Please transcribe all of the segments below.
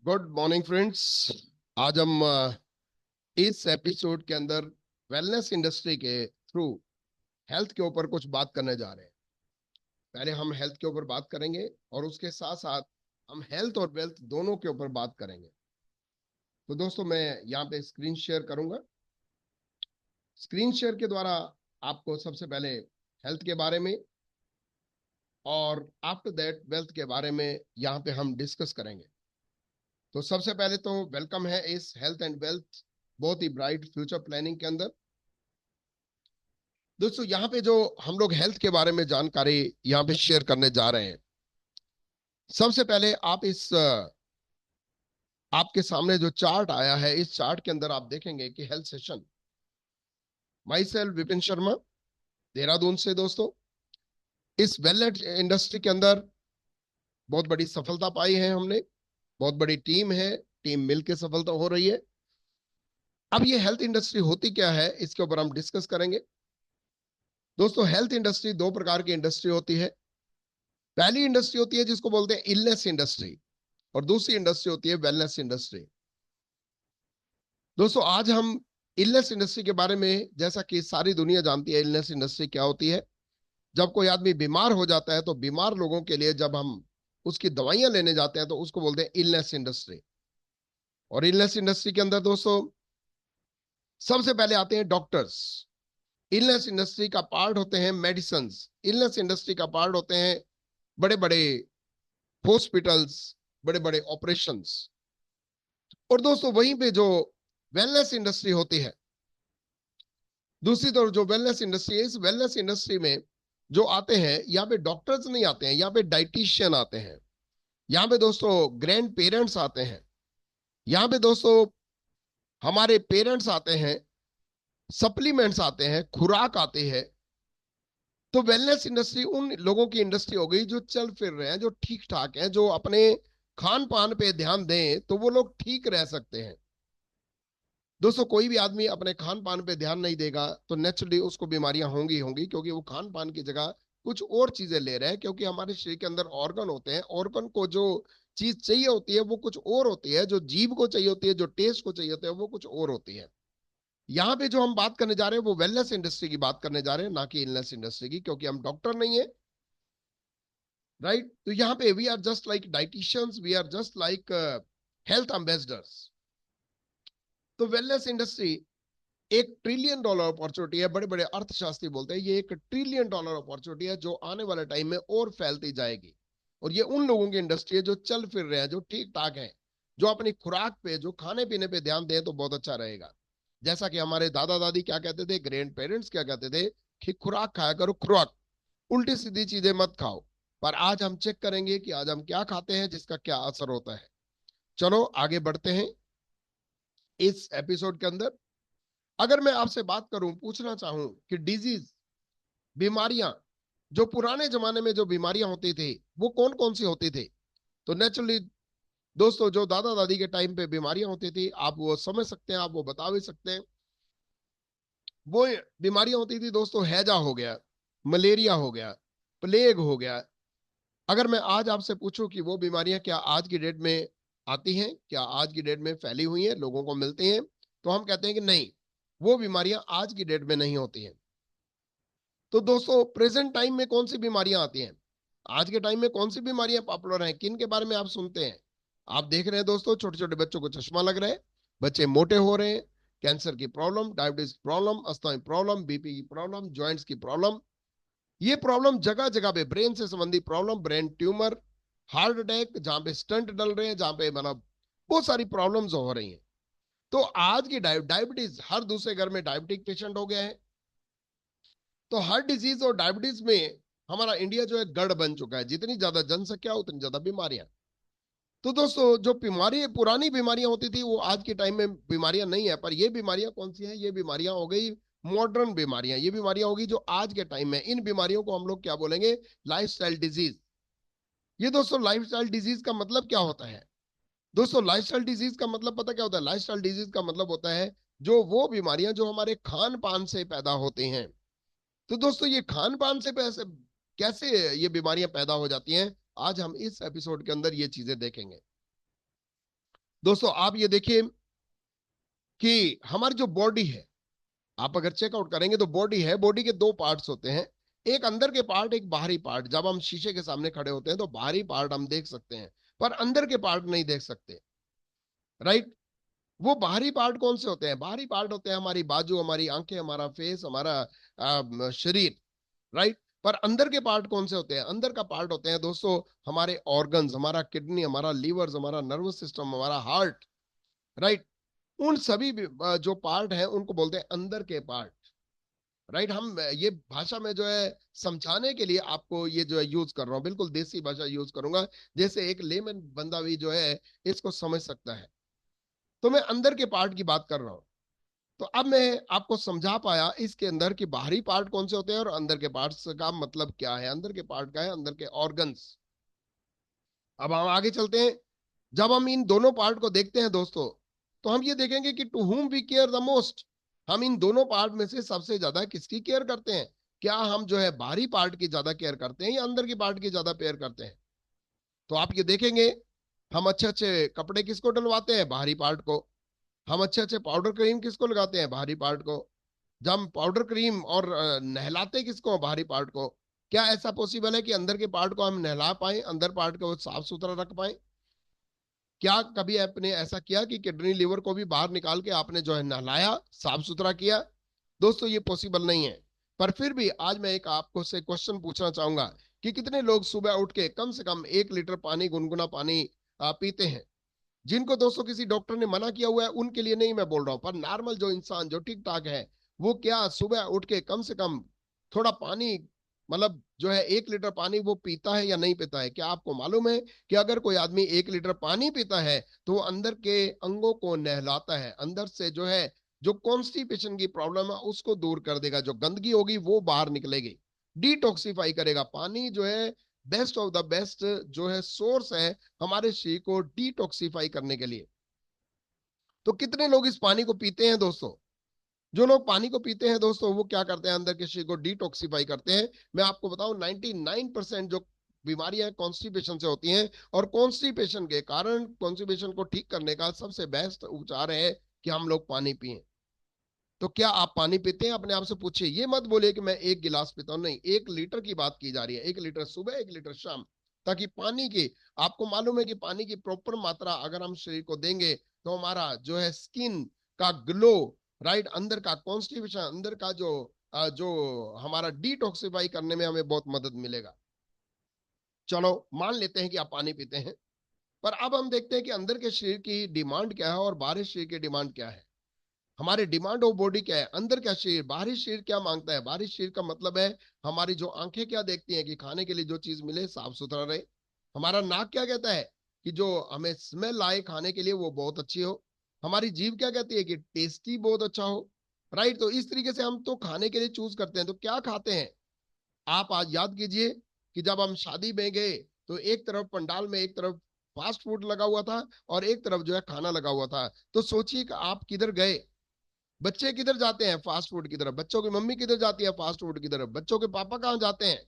Good morning friends. आज हम इस एपिसोड के अंदर वेलनेस इंडस्ट्री के थ्रू हेल्थ के ऊपर कुछ बात करने जा रहे हैं। पहले हम हेल्थ के ऊपर बात करेंगे और उसके साथ साथ हम हेल्थ और वेल्थ दोनों के ऊपर बात करेंगे। तो दोस्तों, मैं यहाँ पे स्क्रीन शेयर करूंगा। स्क्रीन शेयर के द्वारा आपको सबसे पहले हेल्थ के बारे में और आफ्टर दैट वेल्थ के बारे में यहाँ पे हम डिस्कस करेंगे। तो सबसे पहले तो वेलकम है इस हेल्थ एंड वेल्थ बहुत ही ब्राइट फ्यूचर प्लानिंग के अंदर। दोस्तों, यहाँ पे जो हम लोग हेल्थ के बारे में जानकारी यहाँ पे शेयर करने जा रहे हैं, सबसे पहले आप आपके सामने जो चार्ट आया है, इस चार्ट के अंदर आप देखेंगे कि health session my self Vipin Sharma, Dehradun से। दोस्तों, इस वेलनेस इंडस्ट्री के अंदर बहुत बड़ी सफलता पाई है हमने। बहुत बड़ी टीम है, टीम मिलकर सफलता हो रही है। अब ये हेल्थ इंडस्ट्री होती क्या है, इसके ऊपर हम डिस्कस करेंगे। दोस्तों, हेल्थ इंडस्ट्री दो प्रकार की इंडस्ट्री होती है। पहली इंडस्ट्री होती है जिसको बोलते हैं इलनेस इंडस्ट्री, और दूसरी इंडस्ट्री होती है वेलनेस इंडस्ट्री। दोस्तों, आज हम इलनेस इंडस्ट्री के बारे में, जैसा कि सारी दुनिया जानती है इलनेस इंडस्ट्री क्या होती है। जब कोई आदमी बीमार हो जाता है तो बीमार लोगों के लिए जब हम उसकी दवाइयां लेने जाते हैं तो उसको बोलते हैं इलनेस इंडस्ट्री। और इलनेस इंडस्ट्री के अंदर दोस्तों सबसे पहले आते हैं डॉक्टर्स। इलनेस इंडस्ट्री का पार्ट होते हैं मेडिसिन। इलनेस इंडस्ट्री का पार्ट होते हैं बड़े बड़े हॉस्पिटल्स, बड़े बड़े ऑपरेशंस। और दोस्तों, वहीं पे जो वेलनेस इंडस्ट्री होती है, दूसरी तरफ जो वेलनेस इंडस्ट्री है, इस वेलनेस इंडस्ट्री में जो आते हैं, यहाँ पे डॉक्टर्स नहीं आते हैं, यहाँ पे डाइटिशियन आते हैं। यहाँ पे दोस्तों ग्रैंड पेरेंट्स आते हैं। यहाँ पे दोस्तों हमारे पेरेंट्स आते हैं, सप्लीमेंट्स आते हैं, खुराक आती है। तो वेलनेस इंडस्ट्री उन लोगों की इंडस्ट्री हो गई जो चल फिर रहे हैं, जो ठीक ठाक हैं, जो अपने खान पान पे ध्यान दें तो वो लोग ठीक रह सकते हैं। दोस्तों, कोई भी आदमी अपने खान पान पे ध्यान नहीं देगा तो नेचुरली उसको बीमारियां होंगी होंगी, क्योंकि वो खान पान की जगह कुछ और चीजें ले रहे हैं। क्योंकि हमारे शरीर के अंदर ऑर्गन होते हैं, ऑर्गन को जो चीज चाहिए होती है वो कुछ और होती है, जो जीभ को चाहिए होती है, जो टेस्ट को चाहिए होता है वो कुछ और होती है। यहाँ पे जो हम बात करने जा रहे हैं वो वेलनेस इंडस्ट्री की बात करने जा रहे हैं, ना कि इलनेस इंडस्ट्री की, क्योंकि हम डॉक्टर नहीं है। राइट? तो यहाँ पे we are just like dietitians, we are just like health ambassadors. तो वेलनेस इंडस्ट्री $1 ट्रिलियन अपॉर्चुनिटी है। बड़े बड़े अर्थशास्त्री बोलते हैं ये $1 ट्रिलियन अपॉर्चुनिटी है, जो आने वाले टाइम में और फैलती जाएगी। और ये उन लोगों की इंडस्ट्री है जो चल फिर रहे हैं, जो ठीक ठाक है, जो अपनी खुराक पे, जो खाने पीने पे ध्यान दें तो बहुत अच्छा रहेगा। जैसा कि हमारे दादा दादी क्या कहते थे, ग्रैंड पेरेंट्स क्या कहते थे कि खुराक खाया करो, खुराक, उल्टी सीधी चीजें मत खाओ। पर आज हम चेक करेंगे कि आज हम क्या खाते हैं, जिसका क्या असर होता है। चलो आगे बढ़ते हैं इस एपिसोड के अंदर। अगर मैं आपसे बात करूं, पूछना चाहूं कि डिजीज, बीमारियां, जो पुराने जमाने में जो बीमारियां होती थी वो कौन कौन सी होती थी, तो नेचुरली दोस्तों जो दादा दादी के टाइम पे बीमारियां होती थी, आप वो समझ सकते हैं, आप वो बता भी सकते हैं। वो बीमारियां होती थी दोस्तों, हैजा हो गया, मलेरिया हो गया, प्लेग हो गया। अगर मैं आज आपसे पूछूं कि वो बीमारियां क्या आज की डेट में आती हैं, क्या आज की डेट में फैली हुई हैं, लोगों को मिलती हैं, तो हम कहते हैं कि नहीं, वो बीमारियां आज की डेट में नहीं होती हैं। तो दोस्तों, प्रेजेंट टाइम में कौन सी बीमारियां आती हैं, आज के टाइम में कौन सी बीमारियां पॉपुलर हैं, किन के बारे में आप सुनते हैं? आप देख रहे हैं दोस्तों, छोटे छोटे बच्चों को चश्मा लग रहा है, बच्चे मोटे हो रहे हैं, कैंसर की प्रॉब्लम, डायबिटीज प्रॉब्लम, अस्थमा की प्रॉब्लम, बीपी की प्रॉब्लम, ज्वाइंट्स की प्रॉब्लम। ये प्रॉब्लम जगह जगह पे, ब्रेन से संबंधी problem, brain tumour, heart attack, जहां पे स्टंट डल रहे हैं, जहां पे मतलब बहुत सारी प्रॉब्लम्स हो रही हैं। तो आज की डायबिटीज, हर दूसरे घर में डायबिटिक पेशेंट हो गया है। तो हार्ट डिजीज और डायबिटीज में हमारा इंडिया जो है गढ़ बन चुका है। जितनी ज्यादा जनसंख्या उतनी ज्यादा बीमारियां। तो दोस्तों, जो बीमारी, पुरानी बीमारियां होती थी वो आज के टाइम में बीमारियां नहीं है। पर ये बीमारियां कौन सी हैं? ये बीमारियां हो गई मॉडर्न बीमारियां। ये बीमारियां होगी जो आज के टाइम में, इन बीमारियों को हम लोग क्या बोलेंगे? Lifestyle disease. ये दोस्तों लाइफस्टाइल डिजीज का मतलब क्या होता है? दोस्तों, लाइफस्टाइल डिजीज का मतलब पता क्या होता है? लाइफस्टाइल डिजीज का मतलब होता है जो वो बीमारियां जो हमारे खान पान से पैदा होती हैं। तो दोस्तों, ये खान पान से पैसे कैसे ये बीमारियां पैदा हो जाती हैं, आज हम इस एपिसोड के अंदर ये चीजें देखेंगे। दोस्तों आप ये देखिए कि हमारी जो बॉडी है, आप अगर चेकआउट करेंगे तो बॉडी है, बॉडी के दो पार्ट्स होते हैं, एक अंदर के पार्ट, एक बाहरी पार्ट। जब हम शीशे के सामने खड़े होते हैं तो बाहरी पार्ट हम देख सकते हैं, पर अंदर के पार्ट नहीं देख सकते, राइट। वो बाहरी पार्ट कौन से होते हैं? बाहरी पार्ट होते हैं हमारी बाजू, हमारी आंखें, हमारा फेस, हमारा शरीर, राइट। पर अंदर के पार्ट कौन से होते हैं? अंदर का पार्ट होते हैं दोस्तों हमारे ऑर्गन्स, हमारा किडनी, हमारा लीवर्स, हमारा नर्वस सिस्टम, हमारा हार्ट, राइट। उन सभी जो पार्ट हैं उनको बोलते हैं अंदर के पार्ट, राइट। हम ये भाषा में जो है समझाने के लिए आपको ये जो है यूज कर रहा हूँ, बिल्कुल देसी भाषा यूज करूंगा, जैसे एक लेमन बंदा भी जो है इसको समझ सकता है। तो मैं अंदर के पार्ट की बात कर रहा हूँ। तो अब मैं आपको समझा पाया इसके अंदर की बाहरी पार्ट कौन से होते हैं और अंदर के पार्ट्स का मतलब क्या है। अंदर के पार्ट का है अंदर के ऑर्गन्स। अब हम आगे चलते हैं। जब हम इन दोनों पार्ट को देखते हैं दोस्तों, तो हम ये देखेंगे कि to whom we care the most. हम इन दोनों पार्ट में से सबसे ज्यादा किसकी केयर करते हैं? क्या हम जो है बाहरी पार्ट की ज्यादा केयर करते हैं या अंदर की पार्ट की ज्यादा केयर करते हैं? तो आप ये देखेंगे, हम अच्छे अच्छे कपड़े किसको डलवाते हैं? बाहरी पार्ट को। हम अच्छे अच्छे पाउडर क्रीम किसको लगाते हैं? बाहरी पार्ट को। जब हम पाउडर क्रीम और नहलाते किसको? बाहरी पार्ट को। क्या ऐसा पॉसिबल है कि अंदर के पार्ट को हम नहला पाए, अंदर पार्ट को साफ सुथरा रख पाए? क्या कभी आपने ऐसा किया कि किडनी लीवर को भी बाहर निकाल के आपने जो है नहलाया, साफ सुथरा किया? दोस्तों ये पॉसिबल नहीं है। पर फिर भी आज मैं एक आपको से क्वेश्चन पूछना चाहूंगा कि कितने लोग सुबह उठ के कम से कम 1 लीटर पानी, गुनगुना पानी पीते हैं? जिनको दोस्तों किसी डॉक्टर ने मना किया हुआ है उनके लिए नहीं मैं बोल रहा हूं, पर नॉर्मल जो इंसान जो ठीक ठाक है, वो क्या सुबह उठ के कम से कम थोड़ा पानी, मतलब जो है 1 लीटर पानी वो पीता है या नहीं पीता है? क्या आपको मालूम है कि अगर कोई आदमी 1 लीटर पानी पीता है तो वो अंदर के अंगों को नहलाता है, अंदर से जो है जो कॉन्स्टिपेशन की प्रॉब्लम है उसको दूर कर देगा, जो गंदगी होगी वो बाहर निकलेगी, डिटॉक्सिफाई करेगा। पानी जो है बेस्ट ऑफ द बेस्ट जो है सोर्स है हमारे शरीर को डिटॉक्सिफाई करने के लिए। तो कितने लोग इस पानी को पीते हैं दोस्तों? जो लोग पानी को पीते हैं दोस्तों वो क्या करते हैं? अंदर के शरीर को डिटॉक्सिफाई करते हैं। मैं आपको बताऊं 99% जो बीमारियां कॉन्स्टिपेशन से होती हैं, और कॉन्स्टिपेशन के कारण कॉन्स्टिपेशन को ठीक करने का सबसे बेस्ट उपचार है कि हम लोग पानी पिए। तो क्या आप पानी पीते हैं? अपने आप से पूछिए। ये मत बोलिए कि मैं 1 गिलास पीता हूं, नहीं, 1 लीटर की बात की जा रही है। 1 लीटर सुबह, 1 लीटर शाम। ताकि पानी की, आपको मालूम है कि पानी की प्रॉपर मात्रा अगर हम शरीर को देंगे तो हमारा जो है स्किन का ग्लो, राइट, अंदर का कॉन्स्टिपेशन, अंदर का जो हमारा डिटॉक्सिफाई करने में हमें बहुत मदद मिलेगा। चलो मान लेते हैं कि आप पानी पीते हैं, पर अब हम देखते हैं कि अंदर के शरीर की डिमांड क्या है और बाहरी शरीर की डिमांड क्या है। हमारे डिमांड ऑफ बॉडी क्या है? अंदर क्या शरीर, बाहरी शरीर क्या मांगता है? बाहरी शरीर का मतलब है हमारी जो आंखें क्या देखती हैं कि खाने के लिए जो चीज मिले साफ सुथरा रहे। हमारा नाक क्या कहता है कि जो हमें स्मेल आए खाने के लिए वो बहुत अच्छी हो। हमारी जीभ क्या कहती है कि टेस्टी बहुत अच्छा हो, राइट। तो इस तरीके से हम तो खाने के लिए चूज करते हैं। तो क्या खाते हैं? आप आज याद कीजिए कि जब हम शादी में गए तो एक तरफ पंडाल में एक तरफ फास्ट फूड लगा हुआ था और एक तरफ जो है खाना लगा हुआ था। तो सोचिए कि आप किधर गए? बच्चे किधर जाते हैं? फास्ट फूड की तरफ। बच्चों की मम्मी किधर जाती है? फास्ट फूड की तरफ। बच्चों के पापा कहाँ जाते हैं?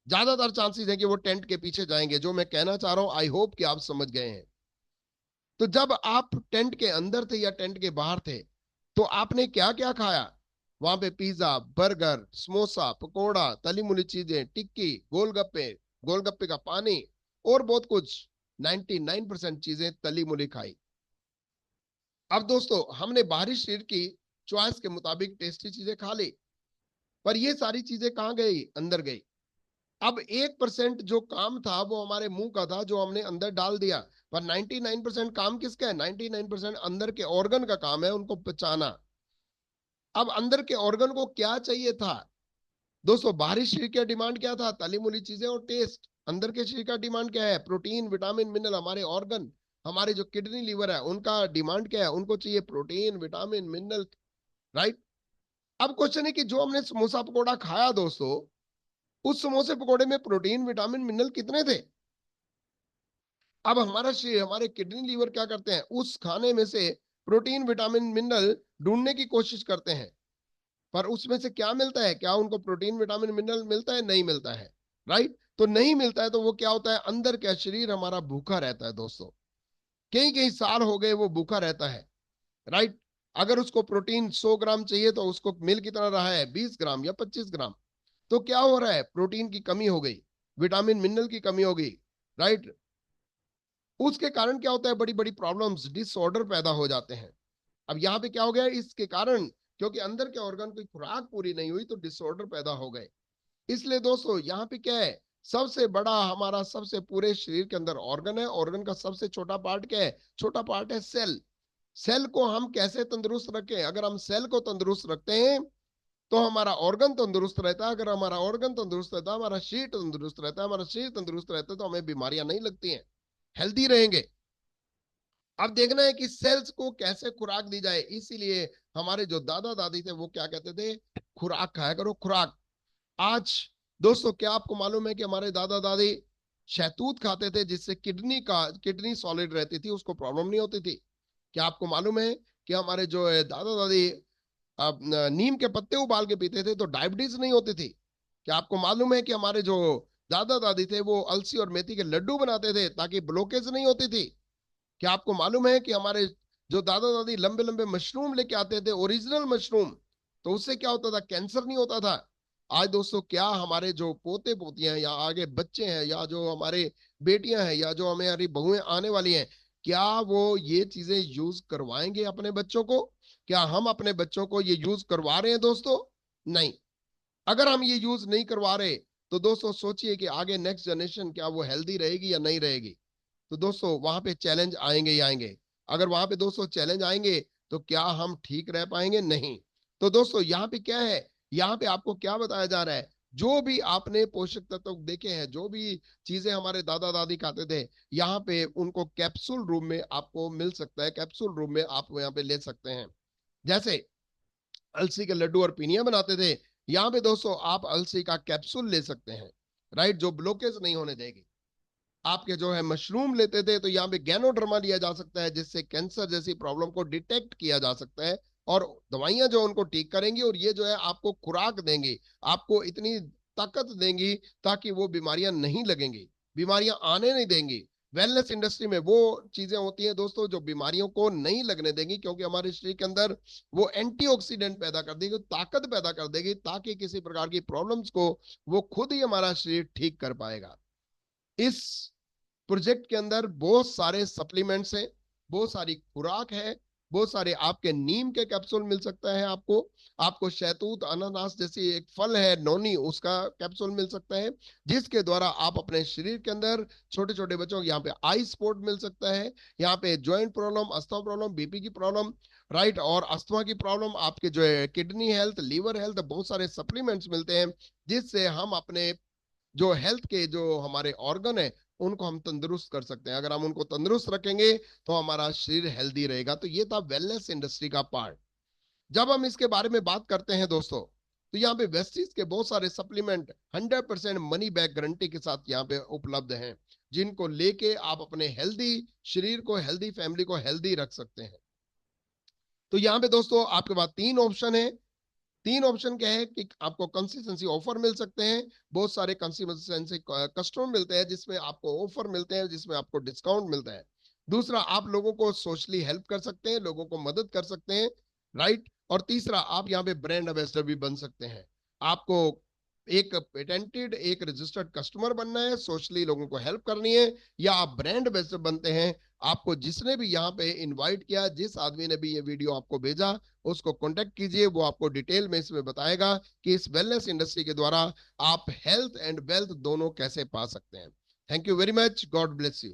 ज्यादातर चांसेस है कि वो टेंट के पीछे जाएंगे। जो मैं कहना चाह रहा हूं आई होप कि आप समझ गए हैं। तो जब आप टेंट के अंदर थे या टेंट के बाहर थे तो आपने क्या क्या खाया? वहां पे पिज्जा, बर्गर, समोसा, पकोड़ा, तली मुली चीजें, टिक्की, गोलगप्पे, गोलगप्पे का पानी और बहुत कुछ। 99% चीजें तली मुली खाई। अब दोस्तों हमने बाहरी शरीर की चॉइस के मुताबिक टेस्टी चीजें खा ली, पर ये सारी चीजें कहाँ गई? अंदर गई। अब 1% जो काम था वो हमारे मुंह का था जो हमने अंदर डाल दिया, पर 99% काम किसका है? 99% अंदर के ऑर्गन का काम है उनको पचाना। अब अंदर के ऑर्गन को क्या चाहिए था दोस्तों? बाहरी शरीर का डिमांड क्या था? तली मुली चीजें और टेस्ट। अंदर के शरीर का डिमांड क्या है? Protein, vitamin, mineral. हमारे ऑर्गन, हमारे जो किडनी लीवर है उनका डिमांड क्या है? उनको चाहिए प्रोटीन, विटामिन, मिनरल, राइट। अब क्वेश्चन है कि जो हमने समोसा पकोड़ा खाया दोस्तों, उस समोसे पकोड़े में प्रोटीन, विटामिन, मिनरल कितने थे? अब हमारा शरीर, हमारे किडनी लीवर क्या करते हैं? उस खाने में से प्रोटीन, विटामिन, मिनरल ढूंढने की कोशिश करते हैं, पर उसमें से क्या मिलता है? क्या उनको प्रोटीन, विटामिन, मिनरल मिलता है? नहीं मिलता है, राइट। तो नहीं मिलता है तो वो क्या होता है? अंदर क्या शरीर हमारा भूखा रहता है दोस्तों। कई कई साल हो गए वो भूखा रहता है, राइट। अगर उसको प्रोटीन 100 ग्राम चाहिए तो उसको मिल कितना रहा है, 20 ग्राम या 25 ग्राम। तो क्या हो रहा है, प्रोटीन की कमी हो गई, विटामिन मिनरल की कमी हो गई, राइट। उसके कारण क्या होता है, बड़ी बड़ी प्रॉब्लम्स, डिसऑर्डर पैदा हो जाते हैं। अब यहाँ पे क्या हो गया इसके कारण, क्योंकि अंदर के ऑर्गन की खुराक पूरी नहीं हुई तो डिसऑर्डर पैदा हो गए। इसलिए दोस्तों यहाँ पे क्या है, सबसे बड़ा हमारा सबसे पूरे शरीर के अंदर ऑर्गन है, ऑर्गन का सबसे छोटा पार्ट क्या है, छोटा पार्ट है सेल। सेल को हम कैसे तंदुरुस्त रखें, अगर हम सेल को तंदुरुस्त रखते हैं तो हमारा ऑर्गन तंदुरुस्त रहता है, अगर हमारा ऑर्गन तंदुरुस्त रहता है, हमारा शरीर तंदुरुस्त रहता है, हमारा शरीर तंदुरुस्त रहता है तो हमें बीमारियां नहीं लगती हैं, हेल्दी रहेंगे। अब देखना है कि सेल्स को कैसे खुराक दी जाए, इसीलिए हमारे जो दादा दादी थे वो क्या कहते थे, खुराक खाया करो, खुराक। आज दोस्तों क्या आपको मालूम है कि हमारे दादा दादी शहतूत खाते थे, जिससे किडनी सॉलिड रहती थी, उसको प्रॉब्लम नहीं होती थी। क्या आपको मालूम है कि हमारे जो दादा दादी अब नीम के पत्ते उबाल के पीते थे तो डायबिटीज नहीं होती थी। क्या आपको मालूम है कि हमारे जो दादा दादी थे वो अलसी और मेथी के लड्डू बनाते थे ताकि ब्लॉकेज नहीं होती थी। क्या आपको मालूम है कि हमारे जो दादा दादी लंबे लंबे मशरूम लेके आते थे, ओरिजिनल मशरूम, तो उससे क्या होता था, कैंसर नहीं होता था। आज दोस्तों क्या हमारे जो पोते पोतियां या आगे बच्चे हैं या जो हमारे बेटियां हैं या जो हमारी बहुएं आने वाली हैं, क्या वो ये चीजें यूज करवाएंगे अपने बच्चों को, क्या हम अपने बच्चों को ये यूज करवा रहे हैं दोस्तों, नहीं। अगर हम ये यूज नहीं करवा रहे तो दोस्तों सोचिए कि आगे नेक्स्ट जनरेशन क्या वो हेल्दी रहेगी या नहीं रहेगी। तो दोस्तों वहां पे चैलेंज आएंगे ही आएंगे। अगर वहां पे दोस्तों चैलेंज आएंगे तो क्या हम ठीक रह पाएंगे, नहीं। तो दोस्तों यहाँ पे क्या है, यहाँ पे आपको क्या बताया जा रहा है, जो भी आपने पोषक तत्व देखे हैं, जो भी चीजें हमारे दादा दादी खाते थे, यहाँ पे उनको कैप्सूल रूम में आपको मिल सकता है, कैप्सूल रूम में आप यहाँ पे ले सकते हैं। जैसे अलसी के लड्डू और पिनिया बनाते थे, यहाँ पे दोस्तों आप अलसी का कैप्सूल ले सकते हैं, राइट, जो ब्लॉकेज नहीं होने देगी। आपके जो है मशरूम लेते थे तो यहाँ पे गैनोडर्मा लिया जा सकता है, जिससे कैंसर जैसी प्रॉब्लम को डिटेक्ट किया जा सकता है, और दवाइयां जो उनको ठीक करेंगी और ये जो है आपको खुराक देंगी, आपको इतनी ताकत देंगी ताकि वो बीमारियां नहीं लगेंगी, बीमारियां आने नहीं देंगी। वेलनेस इंडस्ट्री में वो चीजें होती हैं दोस्तों जो बीमारियों को नहीं लगने देंगी, क्योंकि हमारे शरीर के अंदर वो एंटीऑक्सीडेंट पैदा कर देगी, ताकत पैदा कर देगी, ताकि किसी प्रकार की प्रॉब्लम्स को वो खुद ही हमारा शरीर ठीक कर पाएगा। इस प्रोजेक्ट के अंदर बहुत सारे सप्लीमेंट्स हैं, बहुत सारी खुराक है, बहुत सारे आपके नीम के कैप्सूल मिल सकता है आपको, आपको शहतूत अनानास जैसी एक फल है नोनी, उसका कैप्सूल मिल सकता है, जिसके द्वारा आप अपने शरीर के अंदर छोटे छोटे बच्चों को यहाँ पे आई स्पॉट मिल सकता है, यहाँ पे joint problem, asthma problem, BP की प्रॉब्लम, राइट, और अस्थमा की प्रॉब्लम, आपके जो है किडनी हेल्थ, लीवर हेल्थ, बहुत सारे सप्लीमेंट्स मिलते हैं, जिससे हम अपने जो हेल्थ के जो हमारे ऑर्गन है उनको हम तंदुरुस्त कर सकते हैं। अगर हम उनको तंदुरुस्त रखेंगे तो हमारा शरीर हेल्दी रहेगा। तो ये था वेलनेस इंडस्ट्री का पार्ट। जब हम इसके बारे में बात करते हैं दोस्तों, तो यहाँ पे वेस्टीज के बहुत सारे सप्लीमेंट 100% मनी बैक गारंटी के साथ यहाँ पे उपलब्ध हैं, जिनको लेके आप अपने हेल्दी शरीर को, हेल्दी फैमिली को हेल्दी रख सकते हैं। तो यहाँ पे दोस्तों आपके पास तीन ऑप्शन है। तीन ऑप्शन क्या है कि आपको कंसिस्टेंसी ऑफर मिल सकते हैं, बहुत सारे कंसिस्टेंसी कस्टमर मिलते हैं जिसमें आपको ऑफर मिलते हैं, जिसमें आपको डिस्काउंट मिलता है। दूसरा, आप लोगों को सोशली हेल्प कर सकते हैं, लोगों को मदद कर सकते हैं, राइट। और तीसरा, आप यहाँ पे ब्रांड एम्बेसडर भी बन सकते हैं। आपको एक पेटेंटेड, एक रजिस्टर्ड कस्टमर बनना है, सोशली लोगों को हेल्प करनी है, या आप ब्रांड एम्बेसडर बनते हैं। आपको जिसने भी यहाँ पे इनवाइट किया, जिस आदमी ने भी ये वीडियो आपको भेजा, उसको कांटेक्ट कीजिए, वो आपको डिटेल में इसमें बताएगा कि इस वेलनेस इंडस्ट्री के द्वारा आप हेल्थ एंड वेल्थ दोनों कैसे पा सकते हैं। Thank you very much, God bless you.